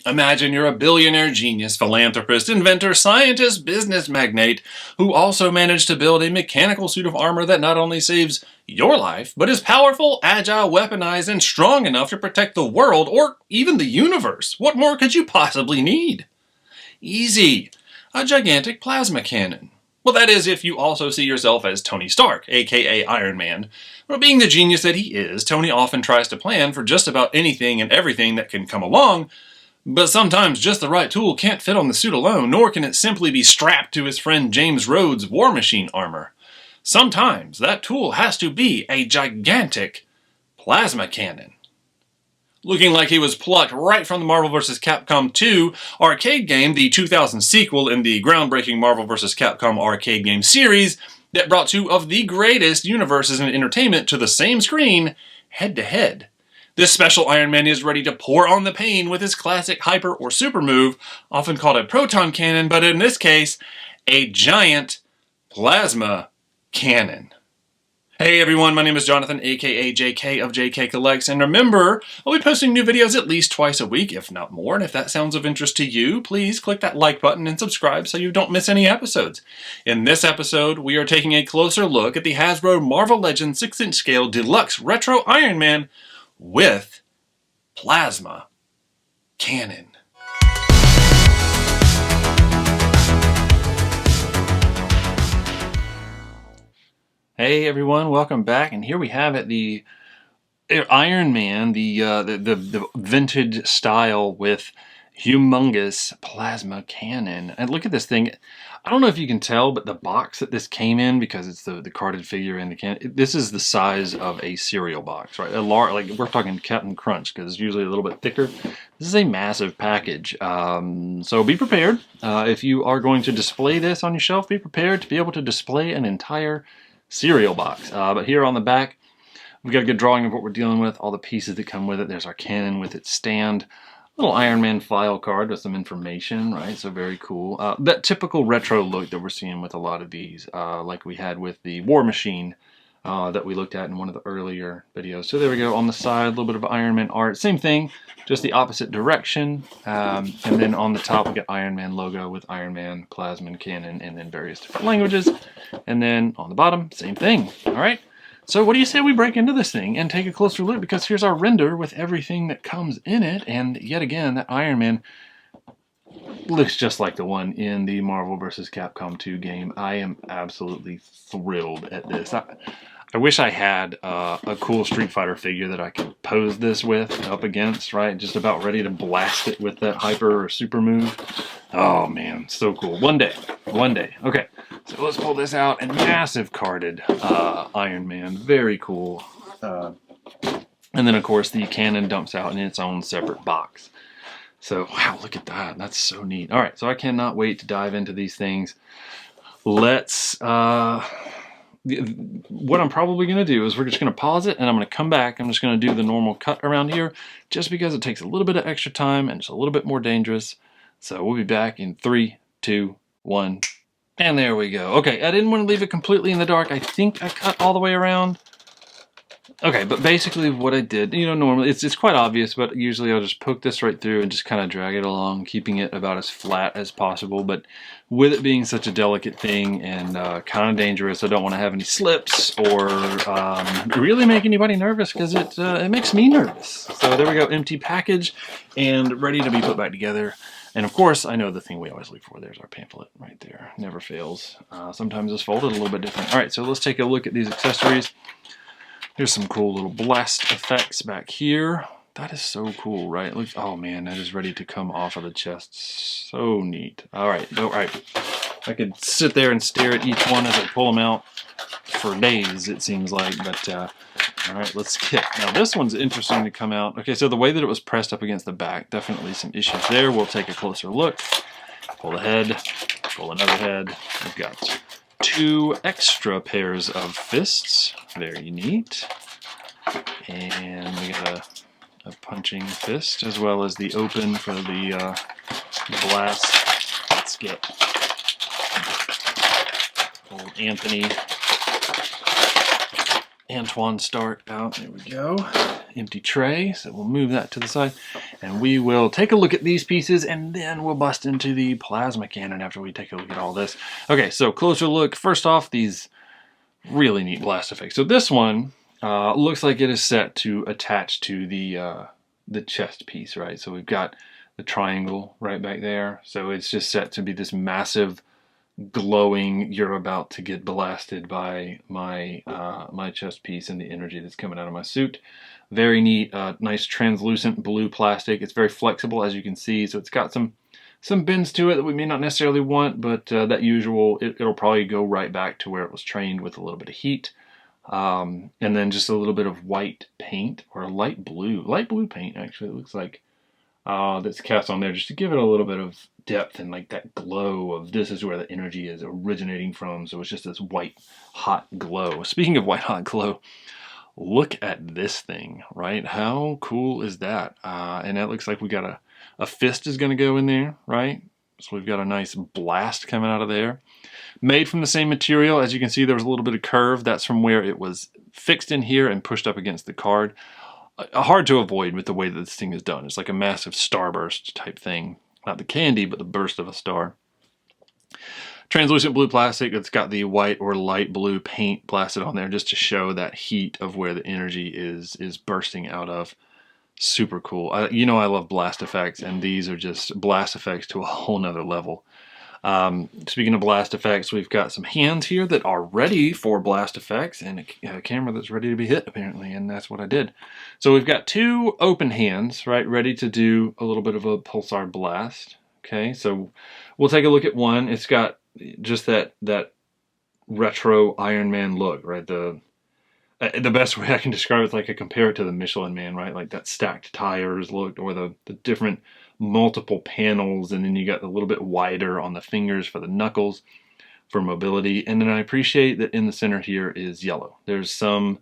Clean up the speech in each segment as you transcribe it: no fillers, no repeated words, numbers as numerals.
Imagine you're a billionaire genius, philanthropist, inventor, scientist, business magnate who also managed to build a mechanical suit of armor that not only saves your life, but is powerful, agile, weaponized, and strong enough to protect the world or even the universe. What more could you possibly need? Easy. A gigantic plasma cannon. Well, that is if you also see yourself as Tony Stark, aka Iron Man. Well, being the genius that he is, Tony often tries to plan for just about anything and everything that can come along, but sometimes just the right tool can't fit on the suit alone, nor can it simply be strapped to his friend James Rhodes' War Machine armor. Sometimes that tool has to be a gigantic plasma cannon. Looking like he was plucked right from the Marvel vs. Capcom 2 arcade game, the 2000 sequel in the groundbreaking Marvel vs. Capcom arcade game series that brought two of the greatest universes in entertainment to the same screen, head to head. This special Iron Man is ready to pour on the pain with his classic hyper or super move, often called a proton cannon, but in this case, a giant plasma cannon. Hey everyone, my name is Jonathan, aka JK of JK Collects, and remember, I'll be posting new videos at least twice a week, if not more, and if that sounds of interest to you, please click that like button and subscribe so you don't miss any episodes. In this episode, we are taking a closer look at the Hasbro Marvel Legends 6-inch scale Deluxe Retro Iron Man with plasma cannon. Hey everyone, welcome back, and here we have it, the Iron Man, the vintage style with humongous plasma cannon. And look at this thing. I don't know if you can tell, but the box that this came in, because it's the carded figure and the cannon, this is the size of a cereal box, right? Like we're talking Captain Crunch, because it's usually a little bit thicker. This is a massive package, so be prepared. If you are going to display this on your shelf, be prepared to be able to display an entire cereal box. But here on the back, we've got a good drawing of what we're dealing with, all the pieces that come with it. There's our cannon with its stand, little Iron Man file card with some information, right? So very cool. That typical retro look that we're seeing with a lot of these, like we had with the War Machine that we looked at in one of the earlier videos. So there we go. On the side, a little bit of Iron Man art. Same thing, just the opposite direction. And then on the top, we got Iron Man logo with Iron Man, plasma cannon, and then various different languages. And then on the bottom, same thing. All right. So what do you say we break into this thing and take a closer look, because here's our render with everything that comes in it, and yet again, that Iron Man looks just like the one in the Marvel vs. Capcom 2 game. I am absolutely thrilled at this. I wish I had a cool Street Fighter figure that I could pose this with up against, right? Just about ready to blast it with that hyper or super move. Oh man, so cool. One day. Okay, so let's pull this out. And massive carded Iron Man, very cool. And then of course the cannon dumps out in its own separate box. So wow, look at that. That's so neat. All right, so I cannot wait to dive into these things. Let's what I'm probably going to do is we're just going to pause it, and I'm going to come back. I'm just going to do the normal cut around here, just because it takes a little bit of extra time and it's a little bit more dangerous. So we'll be back in 3, 2, 1, and there we go. Okay, I didn't want to leave it completely in the dark. I think I cut all the way around. Okay, but basically what I did, normally it's quite obvious, but usually I'll just poke this right through and just kind of drag it along, keeping it about as flat as possible. But with it being such a delicate thing and kind of dangerous, I don't want to have any slips or really make anybody nervous, because it makes me nervous. So there we go, empty package and ready to be put back together. And of course, I know the thing we always look for. There's our pamphlet right there. Never fails. Sometimes it's folded a little bit different. All right, so let's take a look at these accessories. Here's some cool little blast effects back here. That is so cool, right? Look, oh man, that is ready to come off of the chest. So neat. All right. I could sit there and stare at each one as I pull them out for days, it seems like. But all right, let's kick. Now this one's interesting to come out. Okay, so the way that it was pressed up against the back, definitely some issues there. We'll take a closer look. Pull the head, pull another head. We've got 2 extra pairs of fists. Very neat. And we got a punching fist, as well as the open for the blast. Let's get old Antoine Stark out. There we go. Empty tray, so we'll move that to the side. And we will take a look at these pieces, and then we'll bust into the plasma cannon after we take a look at all this. Okay, so closer look. First off, these really neat blast effects. So this one looks like it is set to attach to the chest piece, right? So we've got the triangle right back there. So it's just set to be this massive glowing, you're about to get blasted by my my chest piece and the energy that's coming out of my suit. Very neat, nice translucent blue plastic. It's very flexible, as you can see, so it's got some bends to it that we may not necessarily want, but that usual, it'll probably go right back to where it was trained with a little bit of heat. And then just a little bit of white paint, or a light blue paint, actually, it looks like, that's cast on there just to give it a little bit of depth and like that glow of this is where the energy is originating from. So it's just this white hot glow. Speaking of white hot glow, look at this thing, right? How cool is that? And that looks like we got a fist is going to go in there, right? So we've got a nice blast coming out of there. Made from the same material. As you can see, there was a little bit of curve. That's from where it was fixed in here and pushed up against the card. Hard to avoid with the way that this thing is done. It's like a massive starburst type thing. Not the candy, but the burst of a star. Translucent blue plastic. It's got the white or light blue paint blasted on there just to show that heat of where the energy is bursting out of. Super cool. You know I love blast effects, and these are just blast effects to a whole nother level. Speaking of blast effects, we've got some hands here that are ready for blast effects, and a camera that's ready to be hit, apparently, and that's what I did. So we've got two open hands, right, ready to do a little bit of a pulsar blast. Okay, so we'll take a look at one. It's got just that retro Iron Man look, right? The best way I can describe it is like I compare it to the Michelin Man, right? Like that stacked tires look, or the different multiple panels, and then you got a little bit wider on the fingers for the knuckles for mobility. And then I appreciate that in the center here is yellow. There's some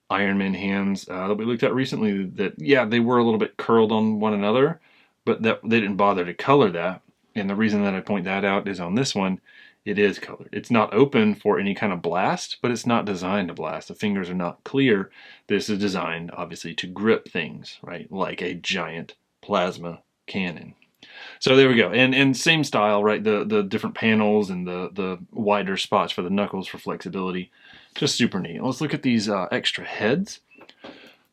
Iron Man hands that we looked at recently that, yeah, they were a little bit curled on one another, but that they didn't bother to color that. And the reason that I point that out is on this one, it is colored. It's not open for any kind of blast, but it's not designed to blast. The fingers are not clear. This is designed, obviously, to grip things, right? Like a giant plasma cannon. So there we go. And same style, right? The different panels and the wider spots for the knuckles for flexibility. Just super neat. Let's look at these extra heads.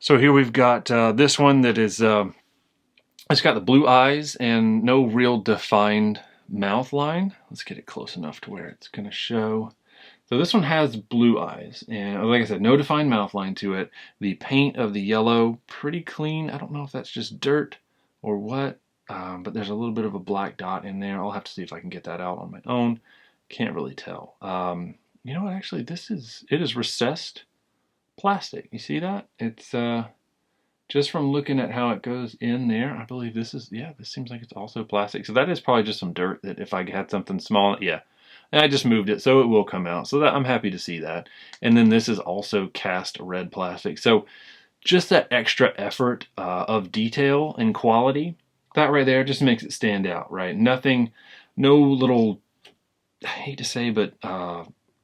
So here we've got this one that is, it's got the blue eyes and no real defined mouth line. Let's get it close enough to where it's going to show. So this one has blue eyes, and like I said, no defined mouth line to it. The paint of the yellow, pretty clean. I don't know if that's just dirt or what, but there's a little bit of a black dot in there. I'll have to see if I can get that out on my own. Can't really tell. You know what, actually, it is recessed plastic. You see that? It's just from looking at how it goes in there, I believe this seems like it's also plastic. So that is probably just some dirt that if I had something small, yeah. And I just moved it, so it will come out. So that I'm happy to see that. And then this is also cast red plastic. So just that extra effort of detail and quality, that right there just makes it stand out, right? Nothing, no little, I hate to say, but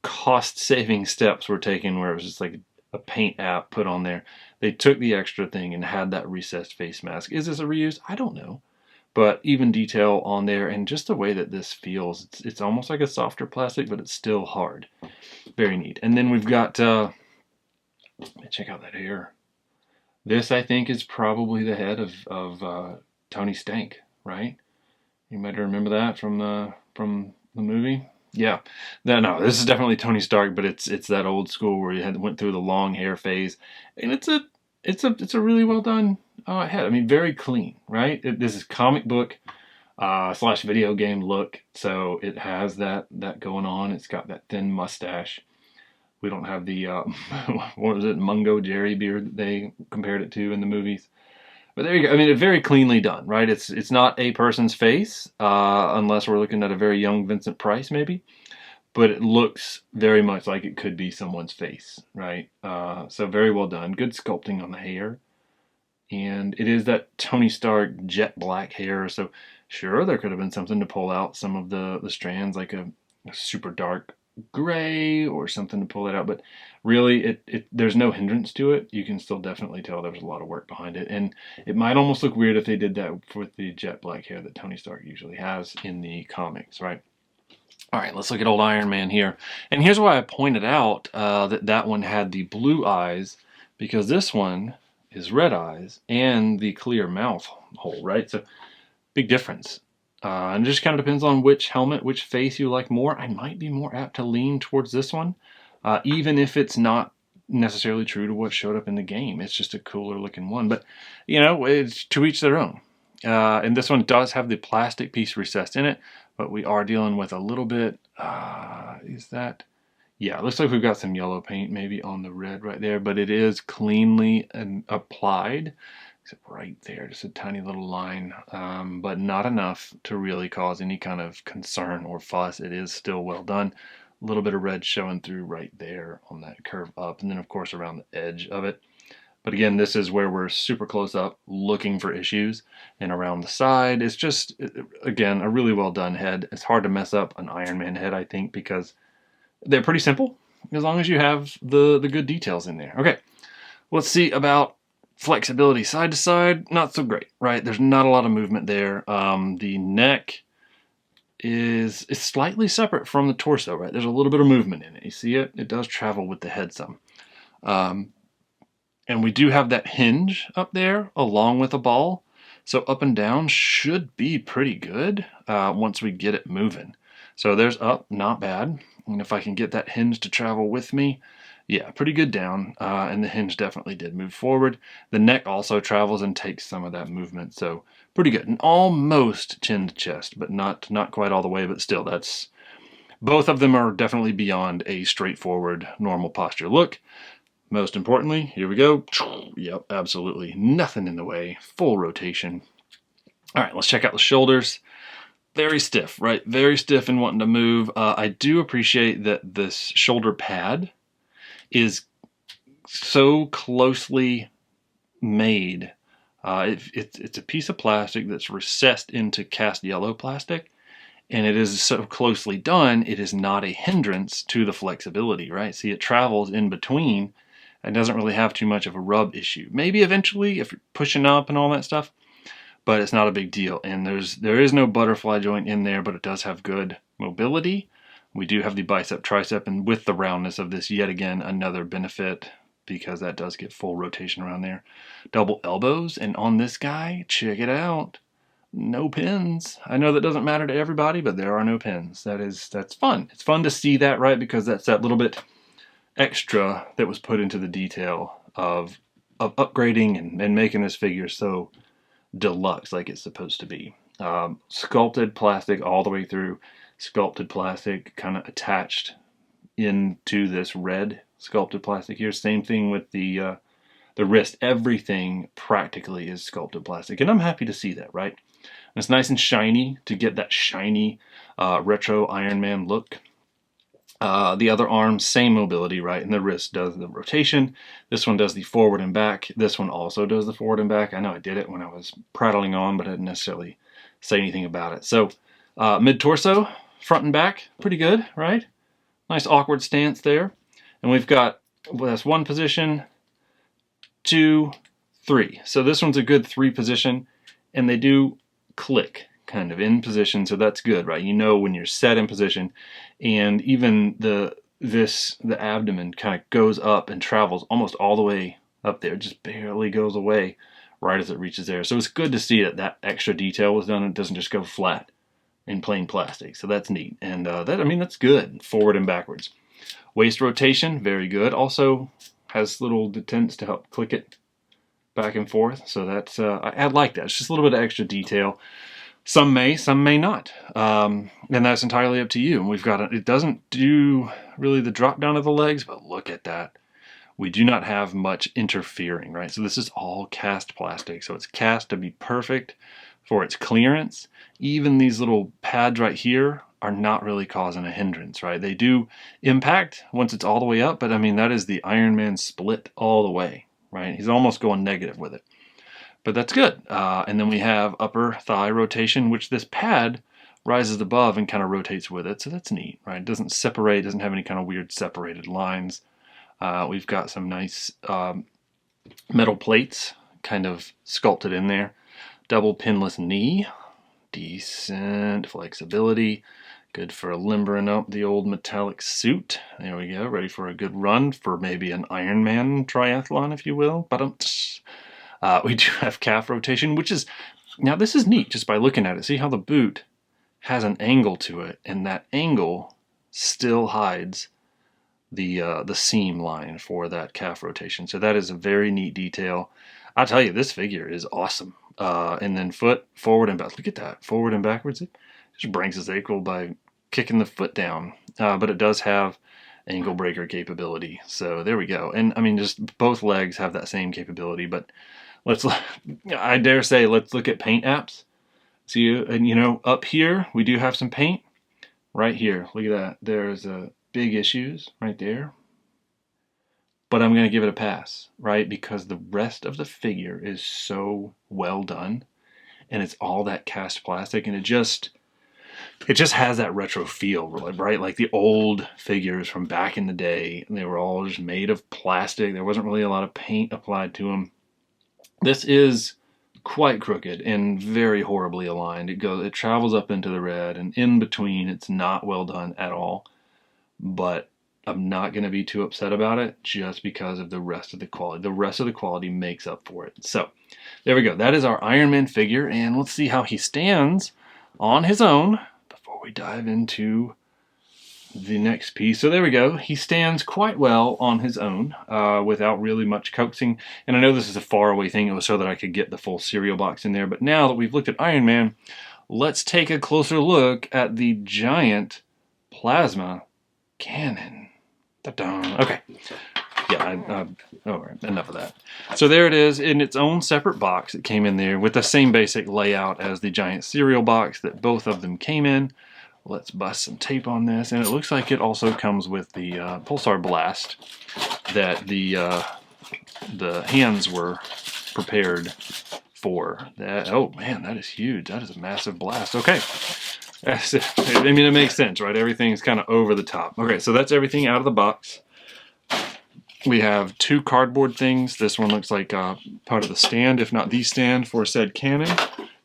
cost-saving steps were taken where it was just like a paint app put on there. They took the extra thing and had that recessed face mask. Is this a reuse? I don't know. But even detail on there, and just the way that this feels, it's almost like a softer plastic, but it's still hard. Very neat. And then we've got, check out that hair. This, I think, is probably the head of Tony Stank, right? You might remember that from the movie. Yeah, no, this is definitely Tony Stark, but it's that old school where you went through the long hair phase, and it's a really well done head. I mean, very clean, right? This is comic book / video game look, so it has that going on. It's got that thin mustache. We don't have the what was it, Mungo Jerry beard that they compared it to in the movies. But there you go. I mean, it's very cleanly done, right? It's not a person's face, unless we're looking at a very young Vincent Price, maybe. But it looks very much like it could be someone's face, right? So very well done. Good sculpting on the hair. And it is that Tony Stark jet black hair. So sure, there could have been something to pull out some of the strands, like a super dark gray or something to pull it out, but really there's no hindrance to it. You can still definitely tell there's a lot of work behind it, and it might almost look weird if they did that with the jet black hair that Tony Stark usually has in the comics, right? All right, let's look at old Iron Man here. And here's why I pointed out that one had the blue eyes, because this one is red eyes and the clear mouth hole, right? So big difference. And it just kind of depends on which helmet, which face you like more. I might be more apt to lean towards this one, even if it's not necessarily true to what showed up in the game. It's just a cooler looking one. But, you know, it's to each their own. And this one does have the plastic piece recessed in it, but we are dealing with a little bit, is that? Yeah, it looks like we've got some yellow paint maybe on the red right there, but it is cleanly applied. Except right there, just a tiny little line, but not enough to really cause any kind of concern or fuss. It is still well done. A little bit of red showing through right there on that curve up, and then of course around the edge of it. But again, this is where we're super close up looking for issues, and around the side, it's just, again, a really well done head. It's hard to mess up an Iron Man head, I think, because they're pretty simple, as long as you have the good details in there. Okay, let's see about flexibility. Side to side, not so great, right? There's not a lot of movement there. The neck is slightly separate from the torso, right? There's a little bit of movement in it. You see it? It does travel with the head some. And we do have that hinge up there along with a ball. So up and down should be pretty good once we get it moving. So there's up, not bad. And if I can get that hinge to travel with me, yeah, pretty good down. And the hinge definitely did move forward. The neck also travels and takes some of that movement. So pretty good. And almost chin to chest, but not quite all the way. But still, that's both of them are definitely beyond a straightforward normal posture look. Most importantly, here we go. Yep, absolutely nothing in the way. Full rotation. All right, let's check out the shoulders. Very stiff, right? Very stiff and wanting to move. I do appreciate that this shoulder pad is so closely made. It's a piece of plastic that's recessed into cast yellow plastic, and it is so closely done, it is not a hindrance to the flexibility, right? See, it travels in between and doesn't really have too much of a rub issue. Maybe eventually if you're pushing up and all that stuff, but it's not a big deal. And there is no butterfly joint in there, but it does have good mobility. We do have the bicep, tricep, and with the roundness of this, yet again, another benefit because that does get full rotation around there. Double elbows, and on this guy, check it out. No pins. I know that doesn't matter to everybody, but there are no pins. That's fun. It's fun to see that, right? Because that's that little bit extra that was put into the detail of upgrading and making this figure so deluxe like it's supposed to be. Sculpted plastic all the way through, sculpted plastic kind of attached into this red sculpted plastic here. Same thing with the wrist. Everything practically is sculpted plastic, and I'm happy to see that, right? And it's nice and shiny to get that shiny retro Iron Man look. The other arm, same mobility, right? And the wrist does the rotation. This one does the forward and back. This one also does the forward and back. I know I did it when I was prattling on, but I didn't necessarily say anything about it. So mid-torso, front and back, pretty good, right? Nice awkward stance there. And we've got, well, that's one position, 2, 3. So this one's a good 3 position, and they do click kind of in position, so that's good, right? You know when you're set in position, and even the abdomen kind of goes up and travels almost all the way up there. It just barely goes away right as it reaches there. So it's good to see that extra detail was done. It doesn't just go flat in plain plastic. So that's neat, and that's good forward and backwards. Waist rotation, very good. Also has little detents to help click it back and forth. So that's I like that. It's just a little bit of extra detail. Some may not, and that's entirely up to you. And we've got it doesn't do really the drop down of the legs, but look at that. We do not have much interfering, right? So this is all cast plastic, so it's cast to be perfect for its clearance. Even these little pads right here are not really causing a hindrance, right? They do impact once it's all the way up, but I mean that is the Iron Man split all the way, right? He's almost going negative with it. But that's good. And then we have upper thigh rotation, which this pad rises above and kind of rotates with it. So that's neat, right? It doesn't separate, doesn't have any kind of weird separated lines. We've got some nice metal plates kind of sculpted in there. Double pinless knee, decent flexibility, good for limbering up the old metallic suit. There we go, ready for a good run for maybe an Ironman triathlon, if you will. We do have calf rotation, which is, now this is neat just by looking at it. See how the boot has an angle to it, and that angle still hides the seam line for that calf rotation. So that is a very neat detail. I'll tell you, this figure is awesome. And then foot forward and back. Look at that, forward and backwards. It just breaks his ankle by kicking the foot down. But it does have ankle breaker capability. So there we go. And I mean, just both legs have that same capability. But I dare say, let's look at paint apps. See, and you know, up here we do have some paint. Right here, look at that. There's big issues right there. But I'm going to give it a pass, right? Because the rest of the figure is so well done, and it's all that cast plastic, and it just has that retro feel, right? Like the old figures from back in the day, they were all just made of plastic. There wasn't really a lot of paint applied to them. This is quite crooked and very horribly aligned. It travels up into the red, and in between, it's not well done at all. But I'm not going to be too upset about it just because of the rest of the quality. The rest of the quality makes up for it. So there we go. That is our Iron Man figure, and let's see how he stands on his own before we dive into the next piece. So there we go. He stands quite well on his own without really much coaxing. And I know this is a faraway thing. It was so that I could get the full cereal box in there. But now that we've looked at Iron Man, let's take a closer look at the giant plasma cannon. Ta-da. Okay. Yeah, all right, enough of that. So there it is in its own separate box. It came in there with the same basic layout as the giant cereal box that both of them came in. Let's bust some tape on this. And it looks like it also comes with the pulsar blast that the hands were prepared for. Oh man, that is huge. That is a massive blast. Okay. I mean, it makes sense, right? Everything's kind of over the top. Okay, so that's everything out of the box. We have two cardboard things. This one looks like part of the stand, if not the stand, for said cannon.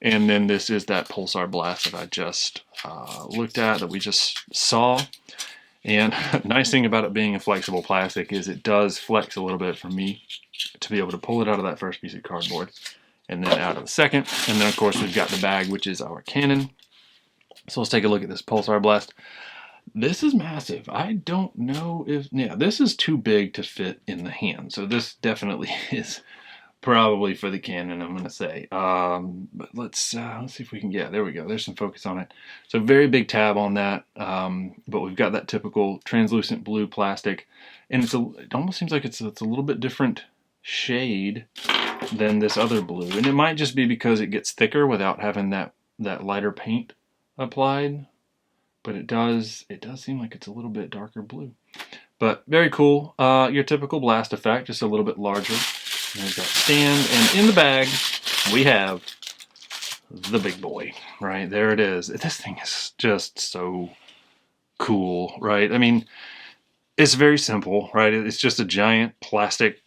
And then this is that pulsar blast that I just looked at, that we just saw. And nice thing about it being a flexible plastic is it does flex a little bit for me to be able to pull it out of that first piece of cardboard and then out of the second. And then, of course, we've got the bag, which is our cannon. So let's take a look at this pulsar blast. This is massive. I don't know if, yeah, this is too big to fit in the hand. So this definitely is probably for the cannon, I'm going to say. But let's see if we can, yeah, there we go. There's some focus on it. So very big tab on that. But we've got that typical translucent blue plastic. And it almost seems like it's a little bit different shade than this other blue. And it might just be because it gets thicker without having that lighter paint applied, but it does seem like it's a little bit darker blue. But very cool. Your typical blast effect, just a little bit larger. And there's that stand, and in the bag we have the big boy. Right there it is. This thing is just so cool, right? I mean, it's very simple, right? It's just a giant plastic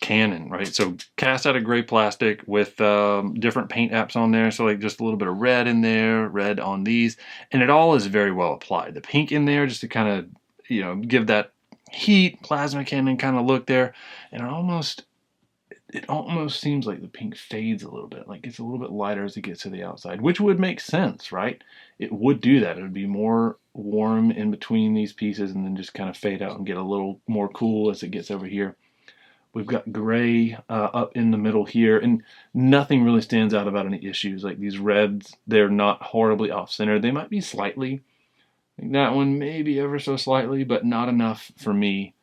cannon, right? So cast out of gray plastic with different paint apps on there. So like just a little bit of red in there, red on these, and it all is very well applied. The pink in there just to kind of, you know, give that heat plasma cannon kind of look there. And it almost seems like the pink fades a little bit, like it's a little bit lighter as it gets to the outside, which would make sense, right? It would do that. It would be more warm in between these pieces and then just kind of fade out and get a little more cool as it gets over here. We've got gray up in the middle here, and nothing really stands out about any issues. Like these reds, they're not horribly off-center. They might be slightly. Like that one maybe ever so slightly, but not enough for me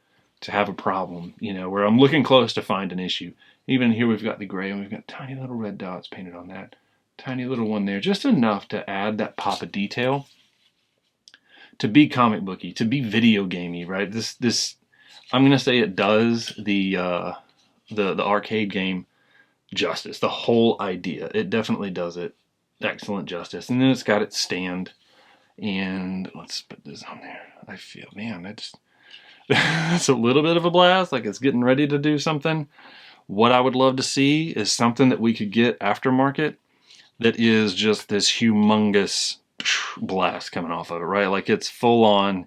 to have a problem, you know, where I'm looking close to find an issue. Even here we've got the gray, and we've got tiny little red dots painted on that. Tiny little one there, just enough to add that pop of detail. To be comic booky, to be video gamey, right? This I'm gonna say it does the arcade game justice. The whole idea, it definitely does it excellent justice. And then it's got its stand And let's put this on there. I feel, man, that's a little bit of a blast. Like it's getting ready to do something. What I would love to see is something that we could get aftermarket that is just this humongous blast coming off of it, right? Like it's full on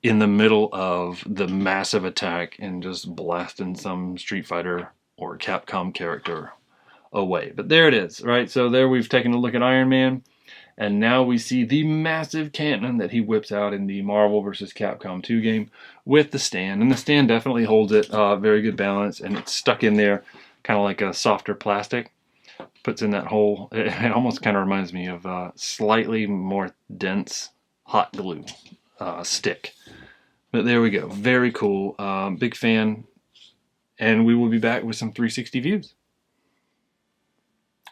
in the middle of the massive attack and just blasting some Street Fighter or Capcom character away. But there it is, right? So there we've taken a look at Iron Man, and now we see the massive cannon that he whips out in the Marvel vs. Capcom 2 game with the stand. And the stand definitely holds it, very good balance, and it's stuck in there kind of like a softer plastic. Puts in that hole. It almost kind of reminds me of slightly more dense hot glue stick. But there we go. Very cool. Big fan. And we will be back with some 360 views.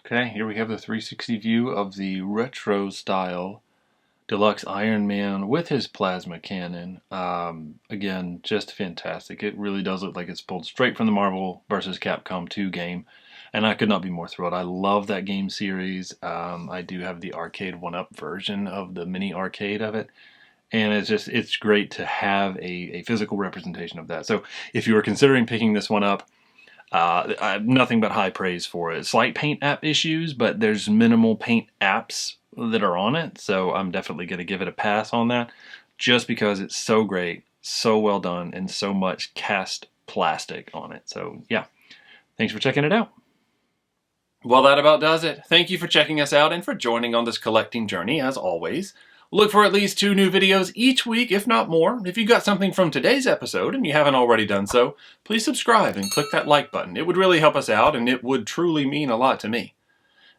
Okay, here we have the 360 view of the retro style Deluxe Iron Man with his plasma cannon. Again, just fantastic. It really does look like it's pulled straight from the Marvel vs. Capcom 2 game. And I could not be more thrilled. I love that game series. I do have the arcade 1-up version of the mini arcade of it. And it's great to have a physical representation of that. So if you were considering picking this one up, I have nothing but high praise for it. Slight paint app issues, but there's minimal paint apps that are on it. So I'm definitely going to give it a pass on that just because it's so great, so well done, and so much cast plastic on it. So yeah, thanks for checking it out. Well, that about does it. Thank you for checking us out and for joining on this collecting journey, as always. Look for at least 2 new videos each week, if not more. If you got something from today's episode and you haven't already done so, please subscribe and click that like button. It would really help us out, and it would truly mean a lot to me.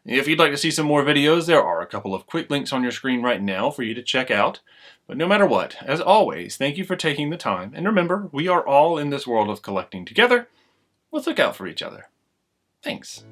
If you'd like to see some more videos, there are a couple of quick links on your screen right now for you to check out. But no matter what, as always, thank you for taking the time. And remember, we are all in this world of collecting together. Let's look out for each other. Thanks.